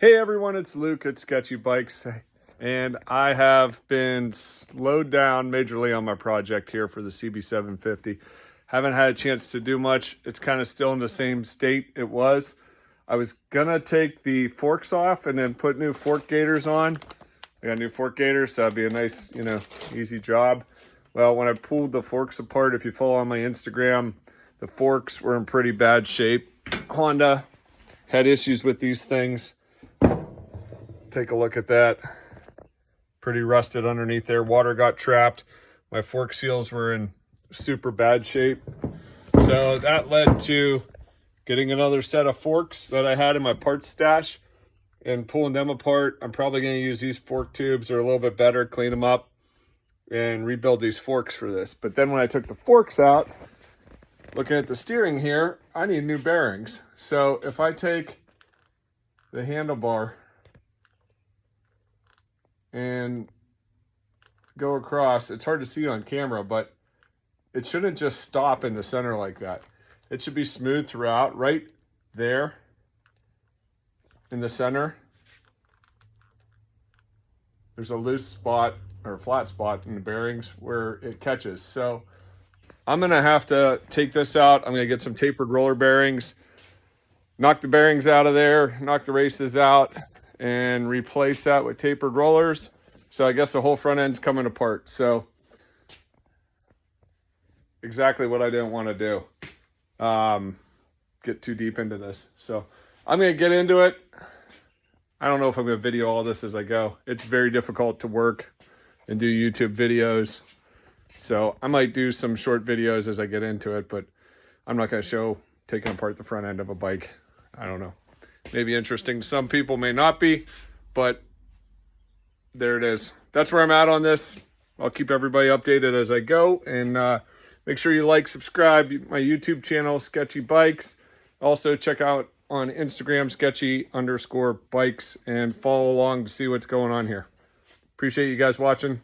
Hey everyone, it's Luke at Sketchy Bikes, and I have been slowed down majorly on my project here for the CB750. Haven't had a chance to do much. It's kind of still in the same state it was. I was gonna take the forks off and then put new fork gaiters on. I got new fork gaiters, so that'd be a nice, easy job. Well, when I pulled the forks apart, if you follow on my Instagram, the forks were in pretty bad shape. Honda had issues with these things. Take a look at that. Pretty rusted underneath there. Water got trapped. My fork seals were in super bad shape. So that led to getting another set of forks that I had in my parts stash and pulling them apart. I'm probably going to use these fork tubes. They're a little bit better, clean them up, and rebuild these forks for this. But then when I took the forks out, looking at the steering here, I need new bearings. So if I take the handlebar and go across, it's hard to see on camera, but it shouldn't just stop in the center like that. It should be smooth throughout. Right there in the center, there's a loose spot or flat spot in the bearings where it catches. So I'm gonna have to take this out. I'm gonna get some tapered roller bearings, knock the bearings out of there, knock the races out, and replace that with tapered rollers. So I guess the whole front end's coming apart. So exactly what I didn't want to do. Get too deep into this. So I'm going to get into it. I don't know if I'm going to video all this as I go. It's very difficult to work and do YouTube videos. So I might do some short videos as I get into it, but I'm not going to show taking apart the front end of a bike. I don't know. Maybe interesting to some people, may not be, but there it is. That's where I'm at on this. I'll keep everybody updated as I go, and make sure you like, subscribe my YouTube channel, Sketchy Bikes. Also check out on Instagram, Sketchy_bikes, and follow along to see what's going on here. Appreciate you guys watching.